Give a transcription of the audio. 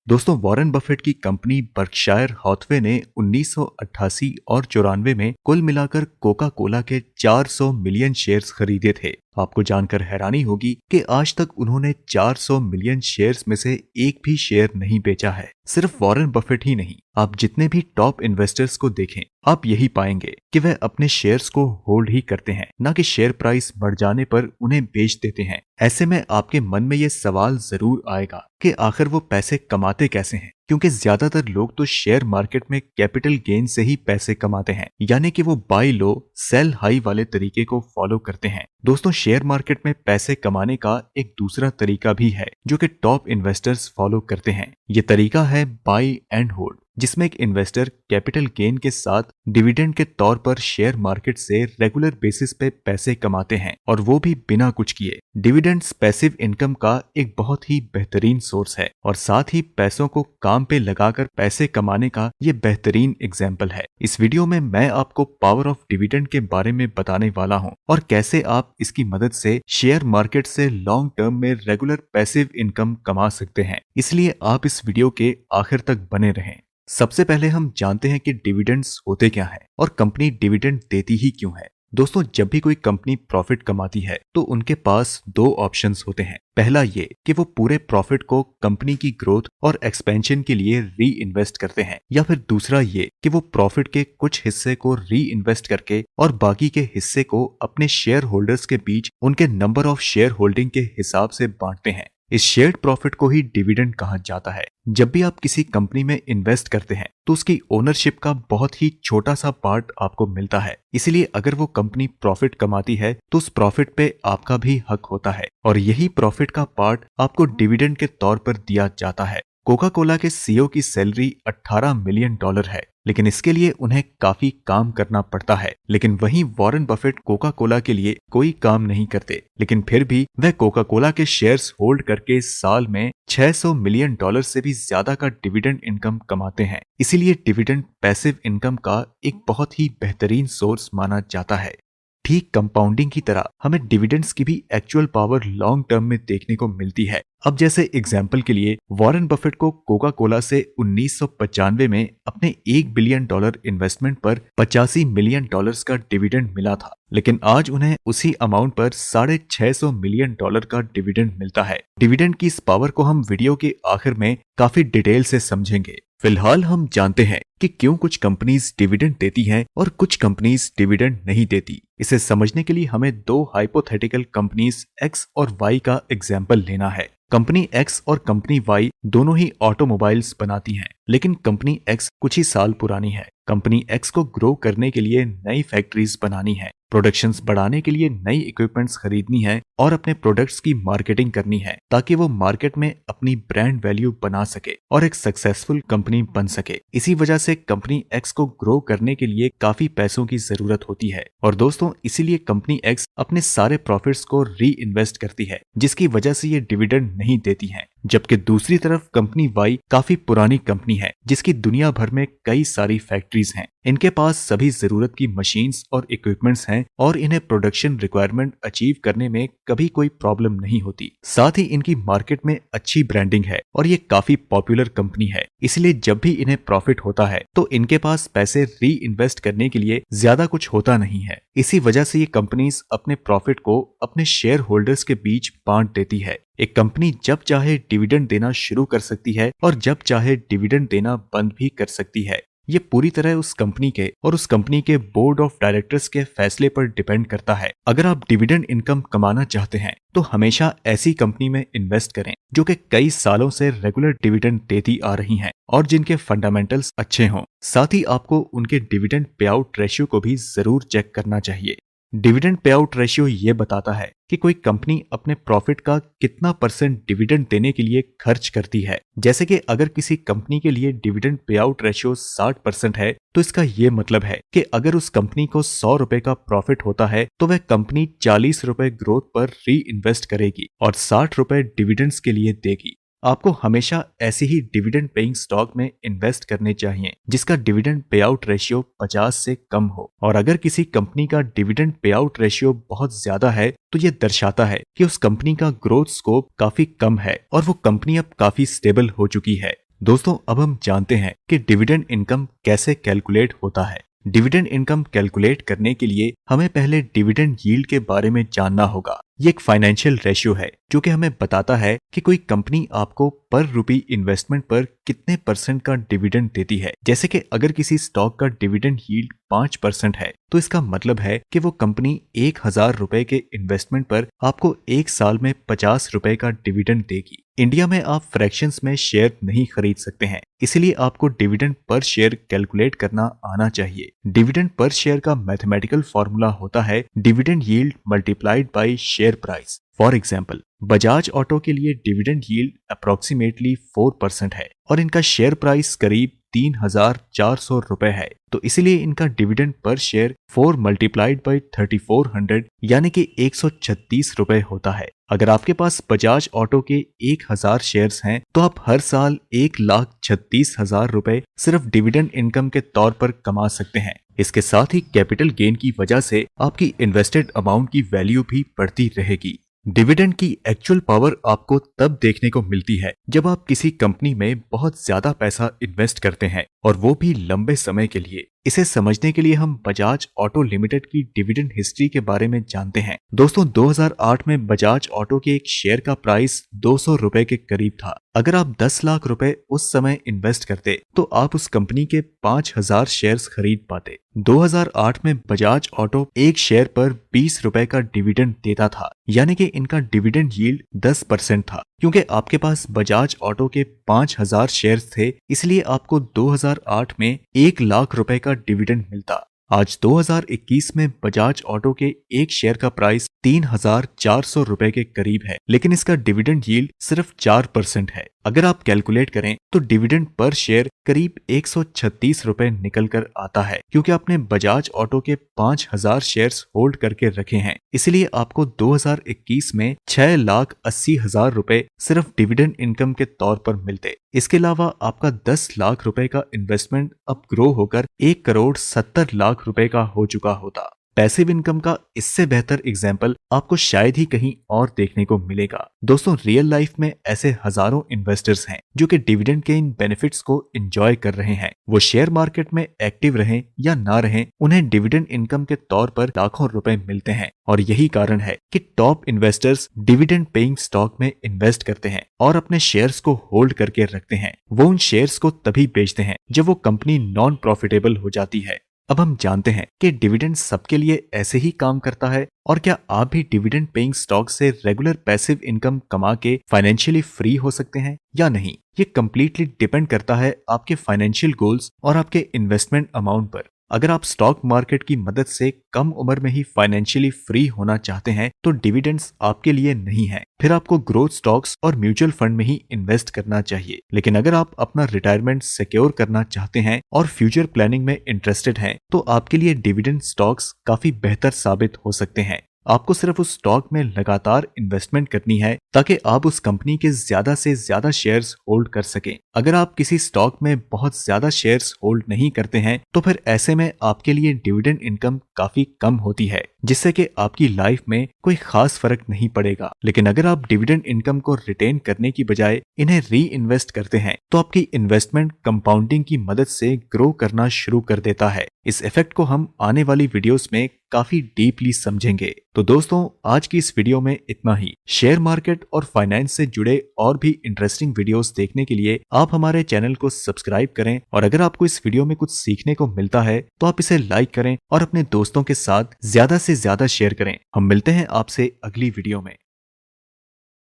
दोस्तों, Warren Buffett की company Berkshire Hathaway ने 1988 और 94 में कुल मिलाकर कोका कोला के 400 मिलियन शेयर्स खरीदे थे। आपको जानकर हैरानी होगी कि आज तक उन्होंने 400 मिलियन शेयर्स में से एक भी शेयर नहीं बेचा है। सिर्फ वॉरेन बफेट ही नहीं, आप जितने भी टॉप इन्वेस्टर्स को देखें, आप यही पाएंगे कि वह अपने शेयर्स को होल्ड ही करते हैं, न कि शेयर प्राइस बढ़ जाने पर उन्हें बेच देते हैं। ऐसे में आपके मन में ये सवाल जरूर आएगा कि आखिर वो पैसे कमाते कैसे हैं, क्योंकि ज्यादातर लोग तो शेयर मार्केट में कैपिटल गेन से ही पैसे कमाते हैं, यानी कि वो बाय लो सेल हाई वाले तरीके को फॉलो करते हैं। दोस्तों, शेयर मार्केट में पैसे कमाने का एक दूसरा तरीका भी है जो कि टॉप इन्वेस्टर्स फॉलो करते हैं। ये तरीका है बाय एंड होल्ड, जिसमें एक इन्वेस्टर कैपिटल गेन के साथ डिविडेंड के तौर पर शेयर मार्केट से रेगुलर बेसिस पे पैसे कमाते हैं, और वो भी बिना कुछ किए। डिविडेंड्स पैसिव इनकम का एक बहुत ही बेहतरीन सोर्स है और साथ ही पैसों को काम पे लगाकर पैसे कमाने का ये बेहतरीन एग्जाम्पल है। इस वीडियो में मैं आपको पावर ऑफ डिविडेंड के बारे में बताने वाला हूँ और कैसे आप इसकी मदद से शेयर मार्केट से लॉन्ग टर्म में रेगुलर पैसिव इनकम कमा सकते हैं। इसलिए आप इस वीडियो के आखिर तक बने रहें। सबसे पहले हम जानते हैं कि डिविडेंड्स होते क्या हैं और कंपनी डिविडेंड देती ही क्यों है। दोस्तों, जब भी कोई कंपनी प्रॉफिट कमाती है तो उनके पास दो ऑप्शंस होते हैं। पहला ये कि वो पूरे प्रॉफिट को कंपनी की ग्रोथ और एक्सपेंशन के लिए री इन्वेस्ट करते हैं, या फिर दूसरा ये कि वो प्रॉफिट के कुछ हिस्से को री इन्वेस्ट करके और बाकी के हिस्से को अपने शेयर होल्डर्स के बीच उनके नंबर ऑफ शेयर होल्डिंग के हिसाब से बांटते हैं। इस शेयर्ड प्रॉफिट को ही डिविडेंड कहा जाता है। जब भी आप किसी कंपनी में इन्वेस्ट करते हैं तो उसकी ओनरशिप का बहुत ही छोटा सा पार्ट आपको मिलता है। इसीलिए अगर वो कंपनी प्रॉफिट कमाती है तो उस प्रॉफिट पे आपका भी हक होता है, और यही प्रॉफिट का पार्ट आपको डिविडेंड के तौर पर दिया जाता है। कोका कोला के सीईओ की सैलरी $18 मिलियन है, लेकिन इसके लिए उन्हें काफी काम करना पड़ता है। लेकिन वहीं वॉरेन बफेट कोका कोला के लिए कोई काम नहीं करते, लेकिन फिर भी वह कोका कोला के शेयर्स होल्ड करके साल में $600 मिलियन से भी ज्यादा का डिविडेंड इनकम कमाते हैं। इसीलिए डिविडेंड पैसिव इनकम का एक बहुत ही बेहतरीन सोर्स माना जाता है। ठीक कंपाउंडिंग की तरह हमें डिविडेंड्स की भी एक्चुअल पावर लॉन्ग टर्म में देखने को मिलती है। अब जैसे एग्जाम्पल के लिए वॉरेन बफेट को कोका कोला से 1995 में अपने $1 बिलियन इन्वेस्टमेंट पर $85 मिलियन का डिविडेंड मिला था, लेकिन आज उन्हें उसी अमाउंट पर $650 मिलियन का डिविडेंड मिलता है। डिविडेंड की इस पावर को हम वीडियो के आखिर में काफी डिटेल से समझेंगे। फिलहाल हम जानते हैं कि क्यों कुछ कंपनीज डिविडेंड देती हैं और कुछ कंपनीज डिविडेंड नहीं देती। इसे समझने के लिए हमें दो हाइपोथेटिकल कंपनीज X और Y का एग्जाम्पल लेना है। कंपनी X और कंपनी Y दोनों ही ऑटोमोबाइल्स बनाती हैं, लेकिन कंपनी X कुछ ही साल पुरानी है। कंपनी X को ग्रो करने के लिए नई फैक्ट्रीज बनानी है, प्रोडक्शंस बढ़ाने के लिए नई इक्विपमेंट्स खरीदनी है और अपने प्रोडक्ट्स की मार्केटिंग करनी है, ताकि वो मार्केट में अपनी ब्रांड वैल्यू बना सके और एक सक्सेसफुल कंपनी बन सके। इसी वजह से कंपनी X को ग्रो करने के लिए काफी पैसों की जरूरत होती है, और दोस्तों इसीलिए कंपनी X अपने सारे प्रॉफिट्स को री इन्वेस्ट करती है, जिसकी वजह से ये डिविडेंड नहीं देती है। जबकि दूसरी तरफ कंपनी Y काफी पुरानी कंपनी है, जिसकी दुनिया भर में कई सारी फैक्ट्रीज हैं। इनके पास सभी जरूरत की मशीन्स और इक्विपमेंट्स हैं और इन्हें प्रोडक्शन रिक्वायरमेंट अचीव करने में कभी कोई प्रॉब्लम नहीं होती। साथ ही इनकी मार्केट में अच्छी ब्रांडिंग है और ये काफी पॉपुलर कंपनी है। इसलिए जब भी इन्हें प्रॉफिट होता है तो इनके पास पैसे री इन्वेस्ट करने के लिए ज्यादा कुछ होता नहीं है। इसी वजह से ये कंपनीज अपने प्रॉफिट को अपने शेयर होल्डर्स के बीच बांट देती है। एक कंपनी जब चाहे डिविडेंड देना शुरू कर सकती है और जब चाहे डिविडेंड देना बंद भी कर सकती है। ये पूरी तरह उस कंपनी के और उस कंपनी के बोर्ड ऑफ डायरेक्टर्स के फैसले पर डिपेंड करता है। अगर आप डिविडेंड इनकम कमाना चाहते हैं तो हमेशा ऐसी कंपनी में इन्वेस्ट करें जो कि कई सालों से रेगुलर डिविडेंड देती आ रही हैं और जिनके फंडामेंटल्स अच्छे हों। साथ ही आपको उनके डिविडेंड पे आउट रेशियो को भी जरूर चेक करना चाहिए। डिविडेंड पे आउट रेशियो ये बताता है कि कोई कंपनी अपने प्रॉफिट का कितना परसेंट डिविडेंड देने के लिए खर्च करती है। जैसे कि अगर किसी कंपनी के लिए डिविडेंड पे आउट रेशियो 60% है तो इसका ये मतलब है कि अगर उस कंपनी को 100 रुपए का प्रॉफिट होता है तो वह कंपनी 40 रुपए ग्रोथ पर री इन्वेस्ट करेगी और 60 रुपए डिविडेंड्स के लिए देगी। आपको हमेशा ऐसे ही डिविडेंड पेइंग स्टॉक में इन्वेस्ट करने चाहिए जिसका डिविडेंड पे आउट रेशियो 50 से कम हो। और अगर किसी कंपनी का डिविडेंड पे आउट रेशियो बहुत ज्यादा है तो ये दर्शाता है कि उस कंपनी का ग्रोथ स्कोप काफी कम है और वो कंपनी अब काफी स्टेबल हो चुकी है। दोस्तों अब हम जानते हैं कि डिविडेंड इनकम कैसे कैलकुलेट होता है। डिविडेंड इनकम कैलकुलेट करने के लिए हमें पहले डिविडेंड यील्ड के बारे में जानना होगा। ये एक फाइनेंशियल रेशियो है जो कि हमें बताता है कि कोई कंपनी आपको पर रुपी इन्वेस्टमेंट पर कितने % का डिविडेंड देती है। जैसे कि अगर किसी स्टॉक का डिविडेंड यील्ड 5% है तो इसका मतलब है कि वो कंपनी 1000 रुपए के इन्वेस्टमेंट पर आपको 1 साल में 50 रुपए का डिविडेंड देगी। इंडिया में आप फ्रैक्शंस में शेयर नहीं खरीद सकते हैं, इसलिए आपको डिविडेंड पर शेयर कैलकुलेट करना आना चाहिए। डिविडेंड पर शेयर का मैथमेटिकल फॉर्मूला होता है dividend yield multiplied by share price. For example, Bajaj auto के लिए डिविडेंड यील्ड अप्रोक्सीमेटली 4% है और इनका शेयर प्राइस करीब 3400 रुपए है, तो इसलिए इनका dividend per share 4 multiplied by 3400 यानी कि 136 रुपए होता है। अगर आपके पास बजाज ऑटो के 1000 शेयर्स हैं तो आप हर साल 1,36,000 रुपए सिर्फ डिविडेंड इनकम के तौर पर कमा सकते हैं। इसके साथ ही कैपिटल गेन की वजह से आपकी इन्वेस्टेड अमाउंट की वैल्यू भी बढ़ती रहेगी। डिविडेंड की एक्चुअल पावर आपको तब देखने को मिलती है जब आप किसी कंपनी में बहुत ज्यादा पैसा इन्वेस्ट करते हैं और वो भी लंबे समय के लिए। इसे समझने के लिए हम बजाज ऑटो लिमिटेड की डिविडेंड हिस्ट्री के बारे में जानते हैं। दोस्तों 2008 में बजाज ऑटो के एक शेयर का प्राइस 200 रुपए के करीब था। अगर आप 10 लाख रुपए उस समय इन्वेस्ट करते तो आप उस कंपनी के 5000 शेयर्स खरीद पाते। 2008 में बजाज ऑटो एक शेयर पर 20 रुपए का डिविडेंड देता था, यानी कि इनका डिविडेंड यील्ड 10% था। क्योंकि आपके पास बजाज ऑटो के 5000 शेयर्स थे, इसलिए आपको 2008 में 1 लाख रुपए का डिविडेंड मिलता। आज 2021 में बजाज ऑटो के एक शेयर का प्राइस 3400 रुपए के करीब है, लेकिन इसका डिविडेंड यील्ड सिर्फ 4% है। अगर आप कैलकुलेट करें तो डिविडेंड पर शेयर करीब 136 रुपए निकल कर आता है, क्योंकि आपने बजाज ऑटो के 5000 शेयर्स होल्ड करके रखे हैं। इसलिए आपको 2021 में 6,80,000 रुपए सिर्फ डिविडेंड इनकम के तौर पर मिलते। इसके अलावा आपका 10 लाख रुपए का इन्वेस्टमेंट अब ग्रो होकर 1,70,00,000 रुपए का हो चुका होता। पैसिव इनकम का इससे बेहतर एग्जाम्पल आपको शायद ही कहीं और देखने को मिलेगा। दोस्तों रियल लाइफ में ऐसे हजारों इन्वेस्टर्स हैं जो कि डिविडेंड के इन बेनिफिट्स को एंजॉय कर रहे हैं। वो शेयर मार्केट में एक्टिव रहें या ना रहें, उन्हें डिविडेंड इनकम के तौर पर लाखों रुपए मिलते हैं। और यही कारण है कि top investors dividend paying stock में इन्वेस्ट करते हैं और अपने शेयर्स को होल्ड करके रखते हैं। वो उन शेयर्स को तभी बेचते हैं जब वो कंपनी नॉन प्रॉफिटेबल हो जाती है। अब हम जानते हैं कि डिविडेंड सबके लिए ऐसे ही काम करता है, और क्या आप भी डिविडेंड पेइंग स्टॉक से रेगुलर पैसिव इनकम कमा के फाइनेंशियली फ्री हो सकते हैं या नहीं। ये कम्प्लीटली डिपेंड करता है आपके फाइनेंशियल गोल्स और आपके इन्वेस्टमेंट अमाउंट पर। अगर आप स्टॉक मार्केट की मदद से कम उम्र में ही फाइनेंशियली फ्री होना चाहते हैं तो डिविडेंड्स आपके लिए नहीं है। फिर आपको ग्रोथ स्टॉक्स और म्यूचुअल फंड में ही इन्वेस्ट करना चाहिए। लेकिन अगर आप अपना रिटायरमेंट सिक्योर करना चाहते हैं और फ्यूचर प्लानिंग में इंटरेस्टेड हैं, तो आपके लिए डिविडेंड स्टॉक्स काफी बेहतर साबित हो सकते हैं। आपको सिर्फ उस स्टॉक में लगातार इन्वेस्टमेंट करनी है ताकि आप उस कंपनी के ज्यादा से ज्यादा शेयर्स होल्ड कर सकें। अगर आप किसी स्टॉक में बहुत ज्यादा शेयर्स होल्ड नहीं करते हैं तो फिर ऐसे में आपके लिए डिविडेंड इनकम काफी कम होती है, जिससे कि आपकी लाइफ में कोई खास फर्क नहीं पड़ेगा। लेकिन अगर आप डिविडेंड इनकम को रिटेन करने की बजाय इन्हें री इन्वेस्ट करते हैं तो आपकी इन्वेस्टमेंट कंपाउंडिंग की मदद से ग्रो करना शुरू कर देता है। इस इफेक्ट को हम आने वाली वीडियोस में काफी डीपली समझेंगे। तो दोस्तों आज की इस वीडियो में इतना ही। शेयर मार्केट और फाइनेंस से जुड़े और भी इंटरेस्टिंग वीडियोस देखने के लिए आप हमारे चैनल को सब्सक्राइब करें, और अगर आपको इस वीडियो में कुछ सीखने को मिलता है तो आप इसे लाइक करें और अपने दोस्तों के साथ ज्यादा से ज्यादा शेयर करें। हम मिलते हैं आपसे अगली वीडियो में।